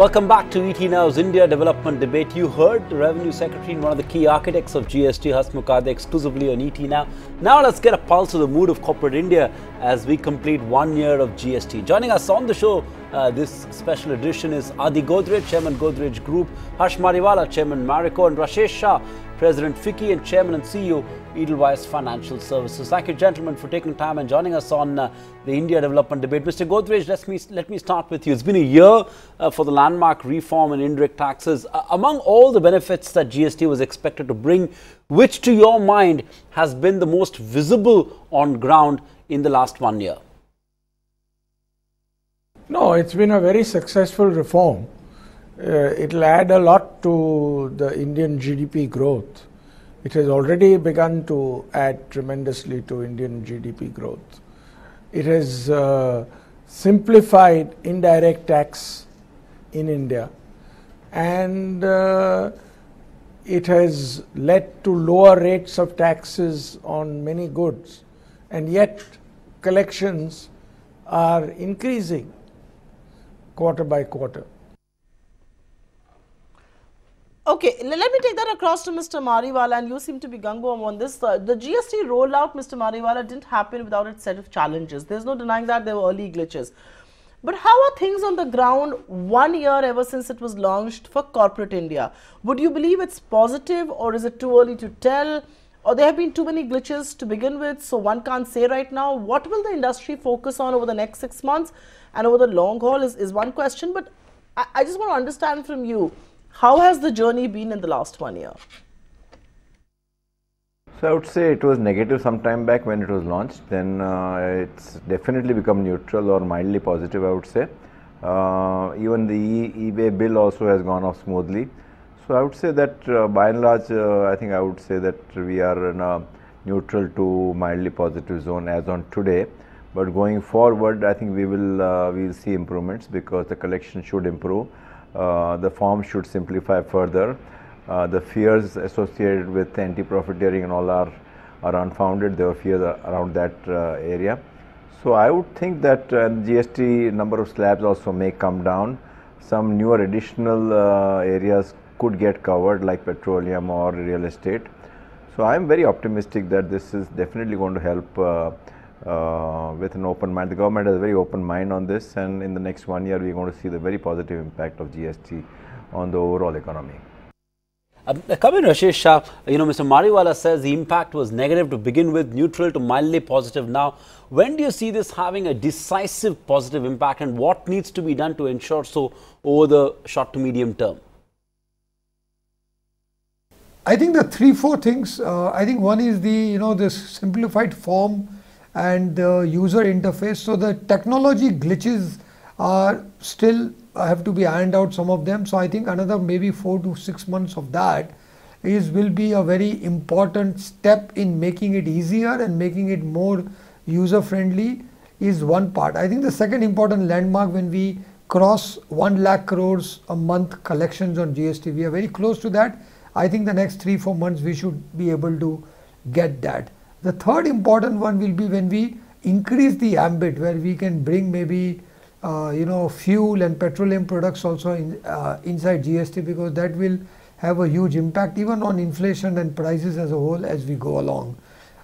Welcome back to ET Now's India Development Debate. You heard the Revenue Secretary and one of the key architects of GST, Hasmukh exclusively on ET Now. Now let's get a pulse of the mood of corporate India as we complete 1 year of GST. Joining us on the show, this special edition is Adi Godrej, Chairman Godrej Group, Harsh Mariwala, Chairman Marico, and Rashesh Shah, President FICCI and Chairman and CEO, Edelweiss Financial Services. Thank you, gentlemen, for taking time and joining us on the India Development Debate. Mr. Godrej, let me start with you. It's been a year for the landmark reform and indirect taxes. Among all the benefits that GST was expected to bring, which to your mind has been the most visible on ground in the last 1 year? No, it's been a very successful reform. It'll add a lot to the Indian GDP growth. It has already begun to add tremendously to Indian GDP growth. It has simplified indirect tax in India, and it has led to lower rates of taxes on many goods, and yet collections are increasing quarter by quarter. Okay, let me take that across to Mr. Mariwala, and you seem to be gung-ho on this. The GST rollout, Mr. Mariwala, didn't happen without its set of challenges. There's no denying that there were early glitches. But how are things on the ground 1 year ever since it was launched for corporate India? Would you believe it's positive, or is it too early to tell? Or there have been too many glitches to begin with, so one can't say right now? What will the industry focus on over the next 6 months and over the long haul is one question. But I just want to understand from you, how has the journey been in the last 1 year? So I would say it was negative some time back when it was launched. Then it's definitely become neutral or mildly positive, I would say. Even the eBay bill also has gone off smoothly. So I would say that by and large, I think I would say that we are in a neutral to mildly positive zone as on today. But going forward, I think we will see improvements because the collection should improve. The form should simplify further. The fears associated with anti-profiteering and all are unfounded. There were fears around that area. So I would think that GST number of slabs also may come down. Some newer additional areas could get covered, like petroleum or real estate. So I am very optimistic that this is definitely going to help with an open mind. The government has a very open mind on this, and in the next 1 year we are going to see the very positive impact of GST on the overall economy. Coming Rashesh Shah, Mr. Mariwala says the impact was negative to begin with, neutral to mildly positive now. When do you see this having a decisive positive impact, and what needs to be done to ensure so over the short to medium term? I think the 3-4 things. I think one is the this simplified form and the user interface. So the technology glitches are still have to be ironed out, some of them. So I think another maybe 4 to 6 months of that will be a very important step in making it easier and making it more user friendly is one part. I think the second important landmark, when we cross 1 lakh crores a month collections on GST, we are very close to that. I think the next 3-4 months we should be able to get that. The third important one will be when we increase the ambit, where we can bring maybe fuel and petroleum products also inside GST, because that will have a huge impact even on inflation and prices as a whole as we go along.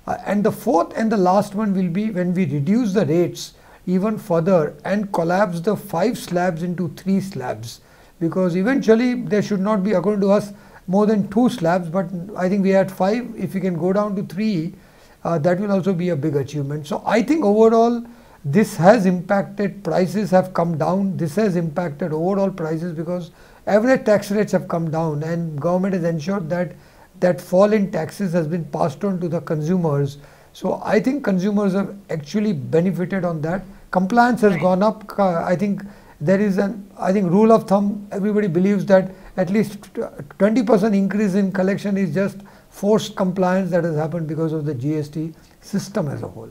And the fourth and the last one will be when we reduce the rates even further and collapse the 5 slabs into 3 slabs, because eventually there should not be, according to us, more than 2 slabs, but I think we had 5. If we can go down to 3, that will also be a big achievement. So I think overall this has impacted, prices have come down. This has impacted overall prices because average tax rates have come down, and government has ensured that that fall in taxes has been passed on to the consumers. So I think consumers have actually benefited on that. Compliance has gone up. I think there is rule of thumb, everybody believes that at least 20% increase in collection is just forced compliance that has happened because of the GST system as a whole.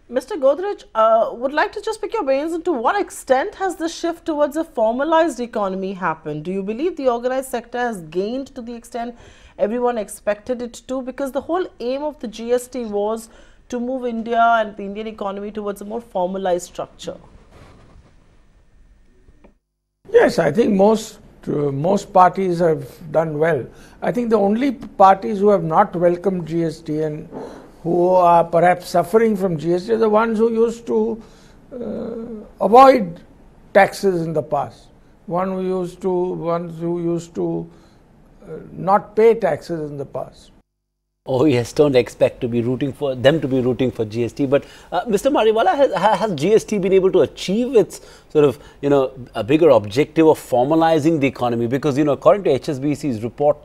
Mr. Godrej, would like to just pick your brains into what extent has the shift towards a formalized economy happened? Do you believe the organized sector has gained to the extent everyone expected it to? Because the whole aim of the GST was to move India and the Indian economy towards a more formalized structure. Yes, I think most parties have done well. I think the only parties who have not welcomed GST and who are perhaps suffering from GST are the ones who used to avoid taxes in the past. Ones who used to not pay taxes in the past. Oh yes, don't expect to be rooting for them to be rooting for GST. But Mr. Mariwala, has GST been able to achieve its sort of a bigger objective of formalizing the economy? Because according to HSBC's report,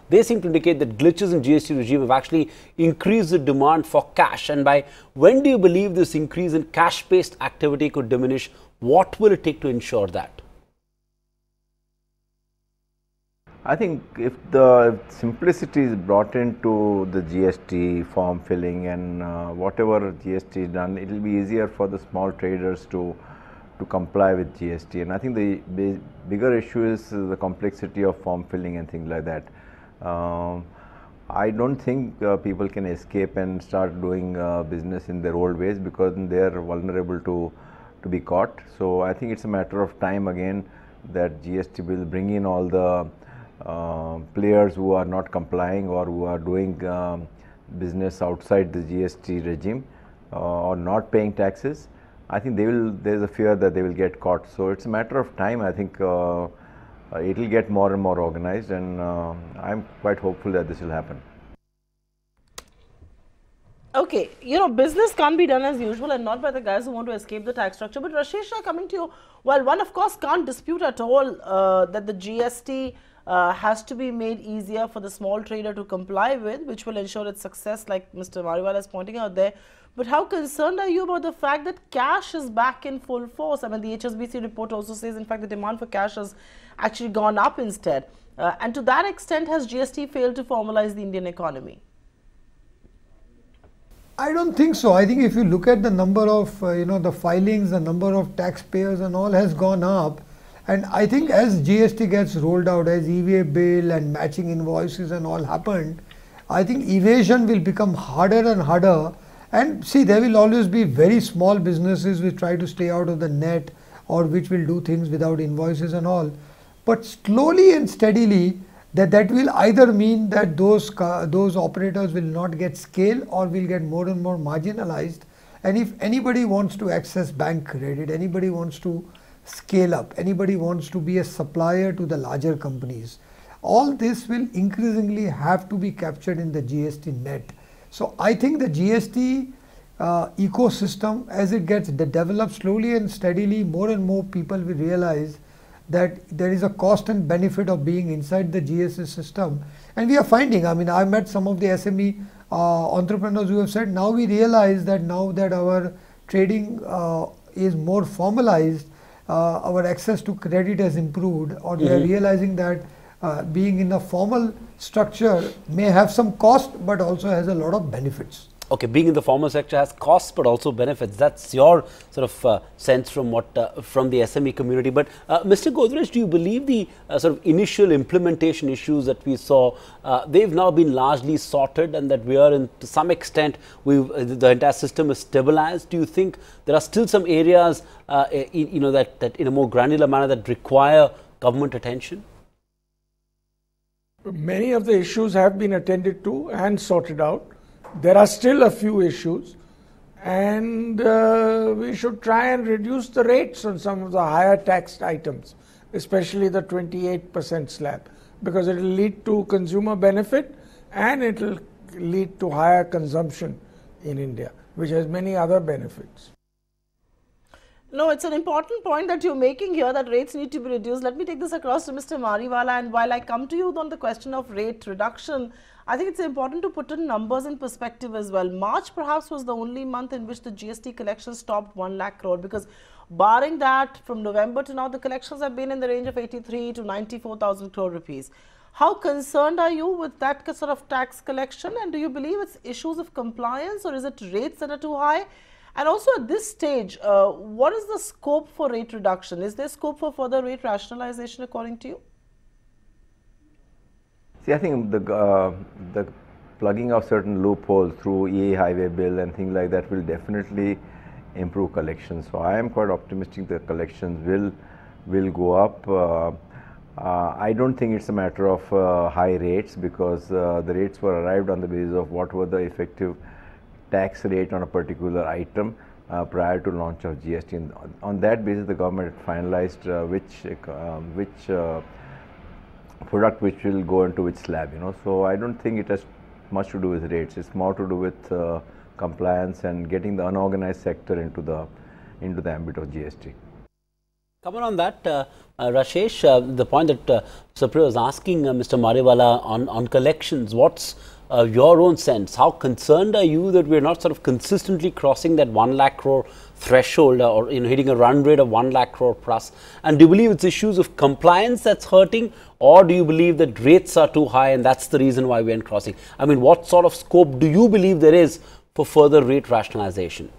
they seem to indicate that glitches in GST regime have actually increased the demand for cash. And by when do you believe this increase in cash-based activity could diminish? What will it take to ensure that? I think if the simplicity is brought into the GST form filling and whatever GST is done, it will be easier for the small traders to comply with GST. And I think the bigger issue is the complexity of form filling and things like that. I don't think people can escape and start doing business in their old ways because they are vulnerable to be caught. So I think it's a matter of time again that GST will bring in all the players who are not complying or who are doing business outside the GST regime or not paying taxes. I think there's a fear that they will get caught. So it's a matter of time. I think it will get more and more organized, and I'm quite hopeful that this will happen. Okay, business can't be done as usual and not by the guys who want to escape the tax structure. But Rashesh, coming to you, well, one of course can't dispute at all that the GST has to be made easier for the small trader to comply with, which will ensure its success, like Mr. Mariwala is pointing out there. But how concerned are you about the fact that cash is back in full force? I mean, the HSBC report also says, in fact, the demand for cash has actually gone up instead. And to that extent, has GST failed to formalize the Indian economy? I don't think so. I think if you look at the number of, the filings, the number of taxpayers and all has gone up. And I think as GST gets rolled out, as e-way bill and matching invoices and all happened, I think evasion will become harder and harder. And see, there will always be very small businesses which try to stay out of the net or which will do things without invoices and all. But slowly and steadily, that will either mean that those operators will not get scale or will get more and more marginalized. And if anybody wants to access bank credit, anybody wants to scale up, anybody wants to be a supplier to the larger companies, all this will increasingly have to be captured in the GST net. So I think the GST ecosystem, as it gets developed slowly and steadily, more and more people will realize that there is a cost and benefit of being inside the GST system. And we are finding, I mean, I met some of the SME entrepreneurs who have said, now we realize that now that our trading is more formalized, our access to credit has improved, or they are realizing that being in a formal structure may have some cost but also has a lot of benefits. Okay, being in the formal sector has costs but also benefits. That's your sort of sense from from the SME community. But Mr. Godrej, do you believe the sort of initial implementation issues that we saw, they've now been largely sorted, and that we are to some extent, the entire system is stabilized? Do you think there are still some areas that in a more granular manner that require government attention? Many of the issues have been attended to and sorted out. There are still a few issues, and we should try and reduce the rates on some of the higher taxed items, especially the 28% slab, because it will lead to consumer benefit and it will lead to higher consumption in India, which has many other benefits. No, it's an important point that you're making here, that rates need to be reduced. Let me take this across to Mr. Mariwala, and while I come to you on the question of rate reduction, I think it's important to put in numbers in perspective as well. March perhaps was the only month in which the GST collections topped 1 lakh crore, because barring that, from November to now, the collections have been in the range of 83 to 94,000 crore rupees. How concerned are you with that sort of tax collection, and do you believe it's issues of compliance, or is it rates that are too high? And also at this stage, what is the scope for rate reduction? Is there scope for further rate rationalization according to you? See, I think the plugging of certain loopholes through e-highway bill and things like that will definitely improve collections. So I am quite optimistic that collections will will go up. I don't think it's a matter of high rates, because the rates were arrived on the basis of what were the effective tax rate on a particular item prior to launch of GST. And on that basis, the government had finalized which product which will go into which slab. So I don't think it has much to do with rates. It's more to do with compliance and getting the unorganized sector into the ambit of GST. Comment on that, Rashesh, the point that Supriya was asking Mr. Mariwala on collections, what's your own sense? How concerned are you that we're not sort of consistently crossing that 1 lakh crore threshold, or hitting a run rate of 1 lakh crore plus? And do you believe it's issues of compliance that's hurting, or do you believe that rates are too high and that's the reason why we aren't crossing? I mean, what sort of scope do you believe there is for further rate rationalization?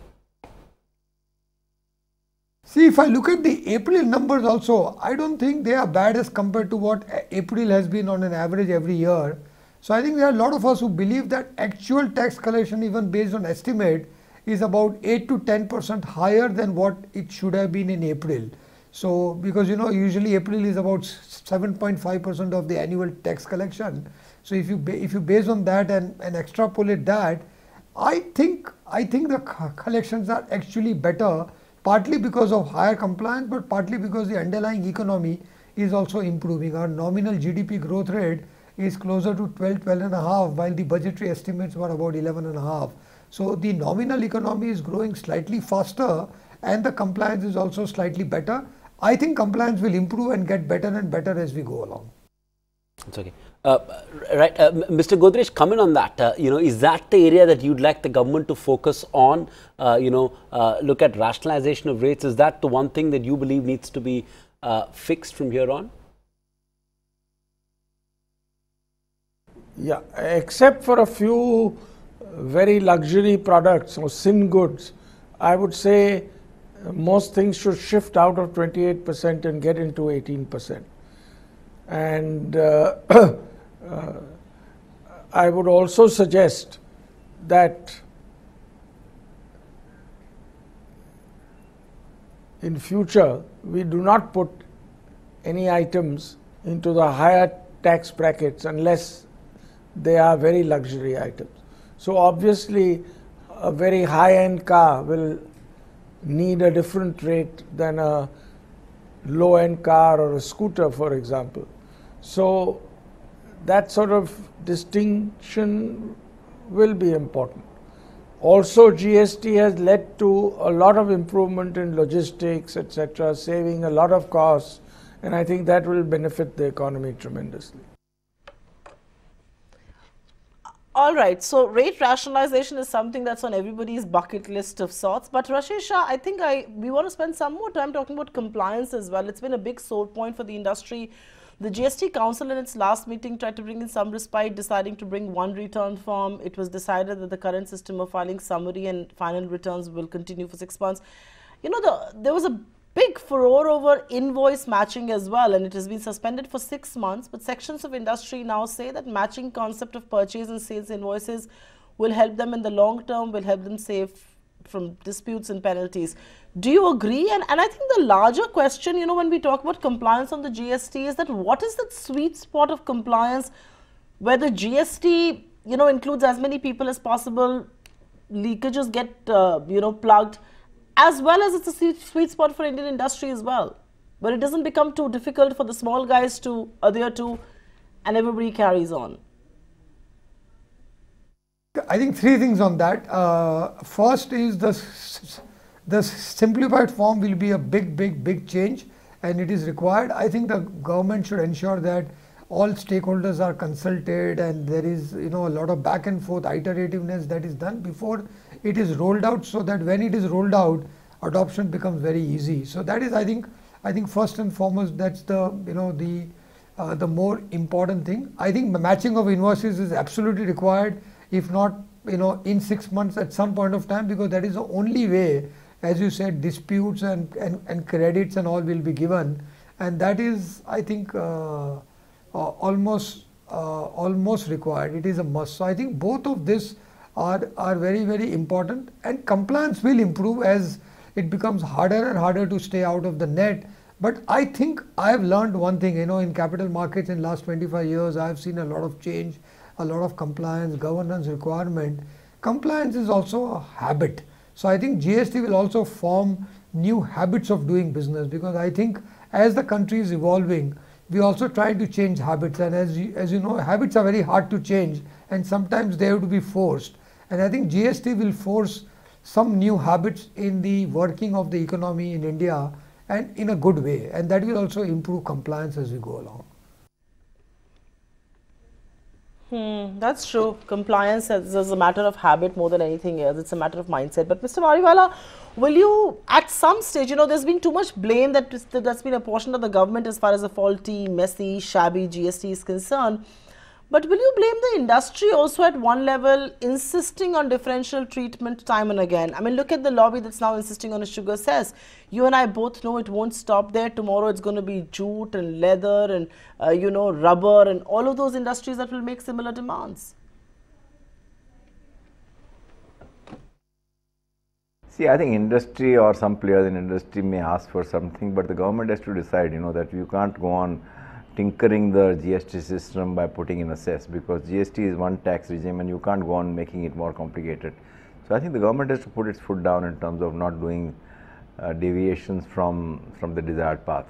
See, if I look at the April numbers also, I don't think they are bad as compared to what April has been on an average every year. So I think there are a lot of us who believe that actual tax collection, even based on estimate, is about 8 to 10% higher than what it should have been in April. So because usually April is about 7.5% of the annual tax collection. So if you base on that and extrapolate that, I think the collections are actually better, partly because of higher compliance, but partly because the underlying economy is also improving. Our nominal GDP growth rate is closer to 12.5, while the budgetary estimates were about 11.5. So the nominal economy is growing slightly faster, and the compliance is also slightly better. I think compliance will improve and get better and better as we go along. It's okay. Right, Mr. Godrej, comment on that. Is that the area that you'd like the government to focus on? Look at rationalization of rates. Is that the one thing that you believe needs to be fixed from here on? Yeah, except for a few very luxury products or sin goods, I would say most things should shift out of 28% and get into 18%. And I would also suggest that in future we do not put any items into the higher tax brackets unless they are very luxury items. So obviously a very high-end car will need a different rate than a low-end car or a scooter, for example. So that sort of distinction will be important. Also, GST has led to a lot of improvement in logistics, etc., saving a lot of costs, and I think that will benefit the economy tremendously. All right, so rate rationalization is something that's on everybody's bucket list of sorts. But Rashesh, I think we want to spend some more time talking about compliance as well. It's been a big sore point for the industry. The GST Council in its last meeting tried to bring in some respite, deciding to bring one return form. It was decided that the current system of filing summary and final returns will continue for 6 months. There was a big furore over invoice matching as well, and it has been suspended for 6 months. But sections of industry now say that matching concept of purchase and sales invoices will help them in the long term, will help them save from disputes and penalties. Do you agree? And I think the larger question, when we talk about compliance on the GST, is that what is that sweet spot of compliance where the GST, includes as many people as possible, leakages get, plugged, as well as it's a sweet spot for Indian industry as well, where it doesn't become too difficult for the small guys to adhere to, and everybody carries on. I think three things on that. First is the simplified form will be a big change, and it is required. I think the government should ensure that all stakeholders are consulted, and there is a lot of back and forth iterativeness that is done before it is rolled out, so that when it is rolled out, adoption becomes very easy. So that is, I think first and foremost, that's the more important thing. I think the matching of invoices is absolutely required, if not in 6 months at some point of time, because that is the only way, as you said, disputes and credits and all will be given, and that is, I think, almost required. It is a must. So I think both of this are very important, and compliance will improve as it becomes harder and harder to stay out of the net, But I think I've learned one thing, in capital markets in last 25 years, I've seen a lot of change, a lot of compliance, governance requirement. Compliance is also a habit. So I think GST will also form new habits of doing business, because I think as the country is evolving, we also try to change habits, and as you know, habits are very hard to change, and sometimes they have to be forced. And I think GST will force some new habits in the working of the economy in India, and in a good way, and that will also improve compliance as we go along. That's true. Compliance is a matter of habit more than anything else. It's a matter of mindset. But Mr. Mariwala, will you, at some stage, there's been too much blame that's been apportioned of the government as far as a faulty, messy, shabby GST is concerned. But will you blame the industry also at one level, insisting on differential treatment time and again? I mean, look at the lobby that's now insisting on a sugar cess. You and I both know it won't stop there. Tomorrow it's going to be jute and leather and, rubber and all of those industries that will make similar demands. See, I think industry or some players in industry may ask for something, but the government has to decide, that you can't go on tinkering the GST system by putting in a cess, because GST is one tax regime and you can't go on making it more complicated. So I think the government has to put its foot down in terms of not doing deviations from the desired path.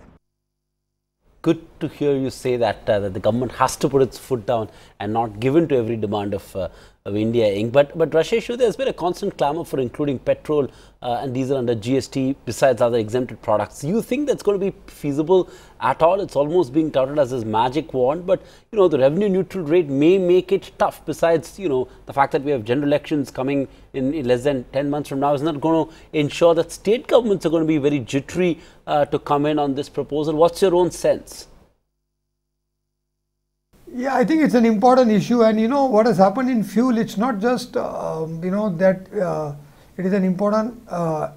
Good to hear you say that, that the government has to put its foot down and not give in to every demand of India Inc. But Rashesh, there's been a constant clamour for including petrol and diesel under GST besides other exempted products. Do you think that's going to be feasible at all? It's almost being touted as this magic wand, but the revenue neutral rate may make it tough. Besides, the fact that we have general elections coming in less than 10 months from now is not going to ensure that state governments are going to be very jittery to come in on this proposal. What's your own sense? Yeah, I think it's an important issue, and what has happened in fuel, it's not just that it is an important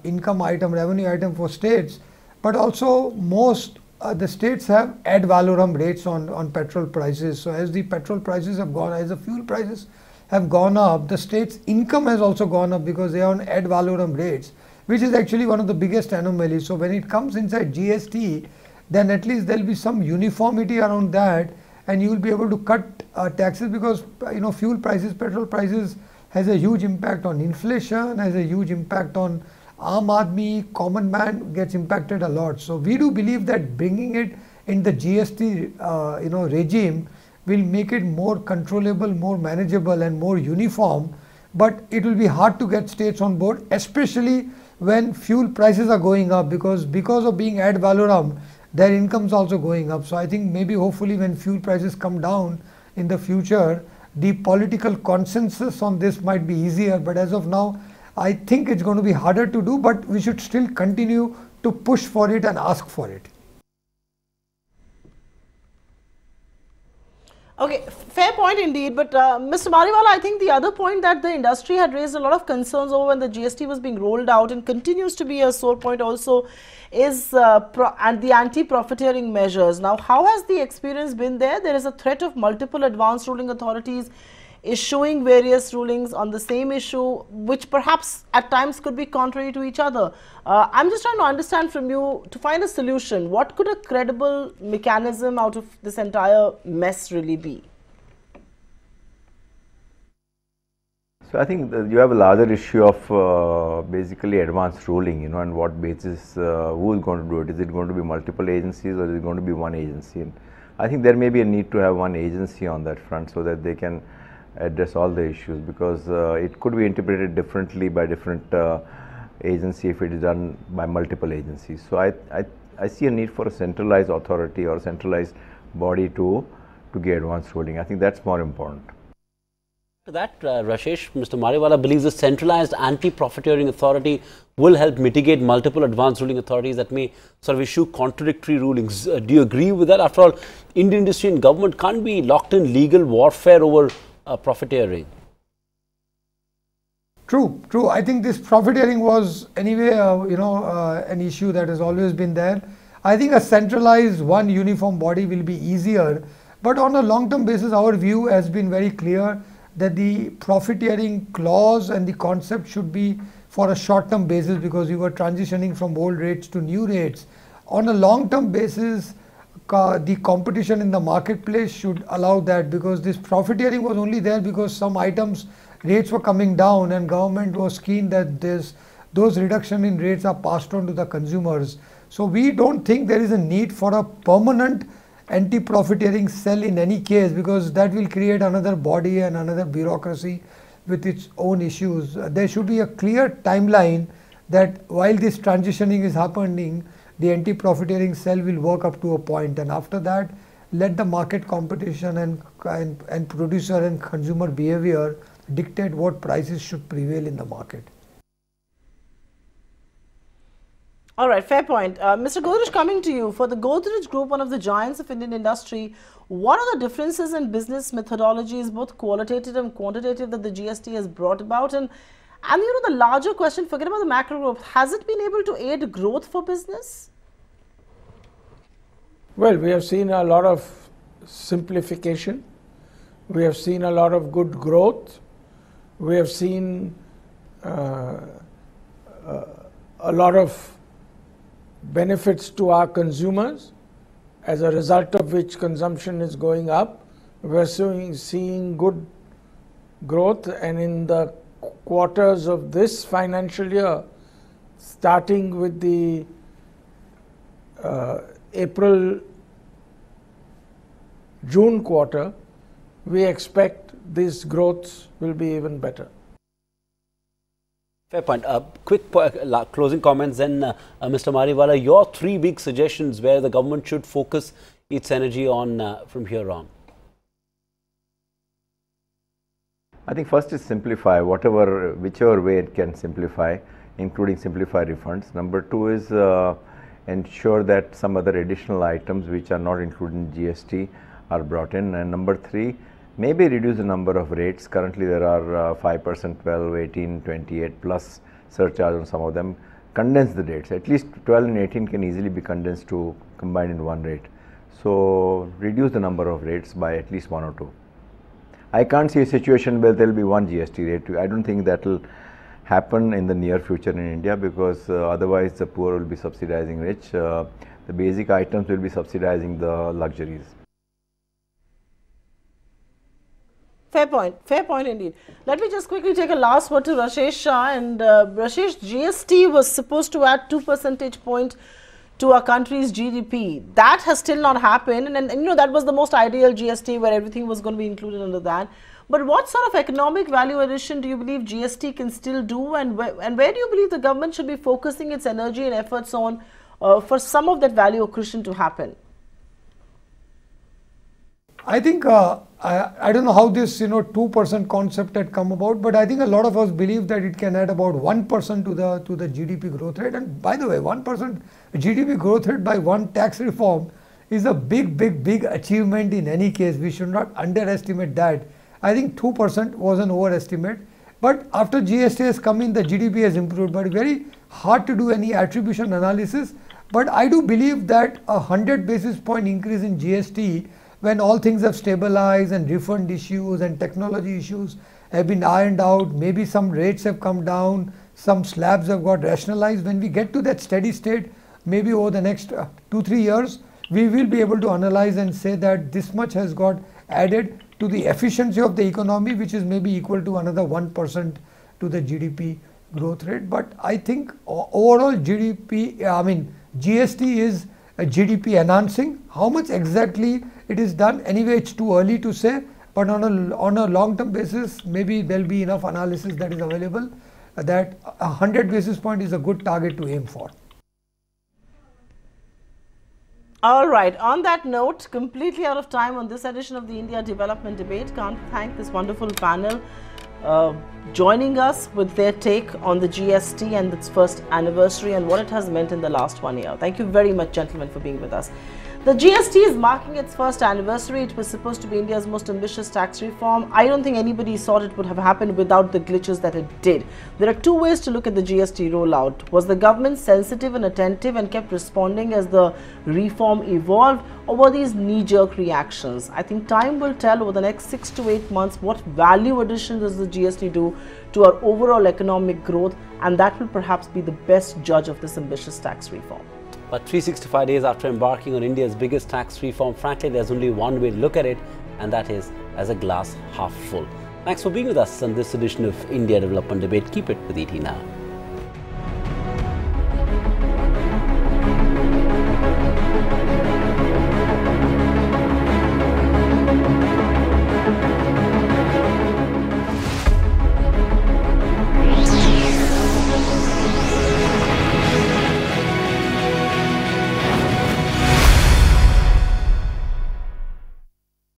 income item, revenue item for states, but also most the states have ad valorem rates on petrol prices. So as the petrol prices have gone, as the fuel prices have gone up, the state's income has also gone up because they are on ad valorem rates, which is actually one of the biggest anomalies. So when it comes inside GST, then at least there will be some uniformity around that, and you will be able to cut taxes, because fuel prices, petrol prices has a huge impact on inflation, has a huge impact on Aam Aadmi, common man gets impacted a lot. So we do believe that bringing it in the GST regime will make it more controllable, more manageable and more uniform, but it will be hard to get states on board, especially when fuel prices are going up, because of being ad valorem, their incomes also going up. So I think maybe hopefully when fuel prices come down in the future, the political consensus on this might be easier, but as of now, I think it's going to be harder to do, but we should still continue to push for it and ask for it. Okay, fair point indeed, but Mr. Mariwala, I think the other point that the industry had raised a lot of concerns over when the GST was being rolled out, and continues to be a sore point also, is and the anti-profiteering measures. Now, how has the experience been there? There is a threat of multiple advanced ruling authorities issuing various rulings on the same issue, which perhaps at times could be contrary to each other. I'm just trying to understand from you, to find a solution, what could a credible mechanism out of this entire mess really be? So I think you have a larger issue of basically advanced ruling, and what basis, who is going to do it? Is it going to be multiple agencies or is it going to be one agency? And I think there may be a need to have one agency on that front so that they can address all the issues, because it could be interpreted differently by different agency if it is done by multiple agencies. So I see a need for a centralized authority or centralized body to get advanced ruling. I think that's more important. To that, Rashesh, Mr. Mariwala believes a centralized anti-profiteering authority will help mitigate multiple advanced ruling authorities that may sort of issue contradictory rulings. Do you agree with that? After all, Indian industry and government can't be locked in legal warfare over profiteering. True. I think this profiteering was anyway, an issue that has always been there. I think a centralized one uniform body will be easier, but on a long-term basis, our view has been very clear that the profiteering clause and the concept should be for a short-term basis, because we were transitioning from old rates to new rates. on a long-term basis, the competition in the marketplace should allow that, because this profiteering was only there because some items rates were coming down and government was keen that those reduction in rates are passed on to the consumers. So we don't think there is a need for a permanent anti-profiteering cell in any case, because that will create another body and another bureaucracy with its own issues. There should be a clear timeline that while this transitioning is happening, the anti-profiteering cell will work up to a point, and after that let the market competition and producer and consumer behavior dictate what prices should prevail in the market. All right, fair point. Mr. Godrej, coming to you. For the Godrej Group, one of the giants of Indian industry, what are the differences in business methodologies, both qualitative and quantitative, that the GST has brought about? And the larger question, forget about the macro growth, has it been able to aid growth for business? Well, we have seen a lot of simplification. We have seen a lot of good growth. We have seen a lot of benefits to our consumers, as a result of which consumption is going up. We are seeing good growth, and in the quarters of this financial year, starting with the April-June quarter, we expect these growths will be even better. Fair point. Quick closing comments then, Mr. Mariwala, your 3 big suggestions where the government should focus its energy on from here on. I think first is simplify, whichever way it can simplify, including simplify refunds. Number 2 is ensure that some other additional items which are not included in GST are brought in. And number 3, maybe reduce the number of rates. Currently there are 5%, 12, 18, 28 plus surcharge on some of them. Condense the rates. At least 12 and 18 can easily be condensed to combine in one rate. So reduce the number of rates by at least 1 or 2. I can't see a situation where there will be one GST rate. I don't think that will happen in the near future in India, because otherwise the poor will be subsidizing rich. The basic items will be subsidizing the luxuries. Fair point indeed. Let me just quickly take a last word to Rashesh Shah. And Rashesh, GST was supposed to add 2 percentage points to our country's GDP. That has still not happened, and that was the most ideal GST, where everything was going to be included under that. But what sort of economic value addition do you believe GST can still do, and where do you believe the government should be focusing its energy and efforts on for some of that value accretion to happen? I think I don't know how this 2% concept had come about, but I think a lot of us believe that it can add about 1% to the GDP growth rate. And by the way, 1% GDP growth rate by one tax reform is a big achievement in any case. We should not underestimate that. I think 2% was an overestimate, but after GST has come in, the GDP has improved. But very hard to do any attribution analysis. But I do believe that a 100 basis point increase in GST, when all things have stabilized and refund issues and technology issues have been ironed out, maybe some rates have come down, some slabs have got rationalized. When we get to that steady state, maybe over the next 2-3 years, we will be able to analyze and say that this much has got added to the efficiency of the economy, which is maybe equal to another 1% to the GDP growth rate. But I think overall GST is a GDP enhancing. How much exactly it is done, anyway it's too early to say, but on a long-term basis, maybe there will be enough analysis that is available that 100 basis point is a good target to aim for. All right, on that note, completely out of time on this edition of the India Development Debate. Can't thank this wonderful panel joining us with their take on the GST and its first anniversary and what it has meant in the last 1 year. Thank you very much, gentlemen, for being with us. The GST is marking its first anniversary. It was supposed to be India's most ambitious tax reform. I don't think anybody thought it would have happened without the glitches that it did. There are 2 ways to look at the GST rollout. Was the government sensitive and attentive and kept responding as the reform evolved, or were these knee-jerk reactions? I think time will tell over the next 6 to 8 months what value addition does the GST do to our overall economic growth, and that will perhaps be the best judge of this ambitious tax reform. But 365 days after embarking on India's biggest tax reform, frankly, there's only one way to look at it, and that is as a glass half full. Thanks for being with us on this edition of India Development Debate. Keep it with ET Now.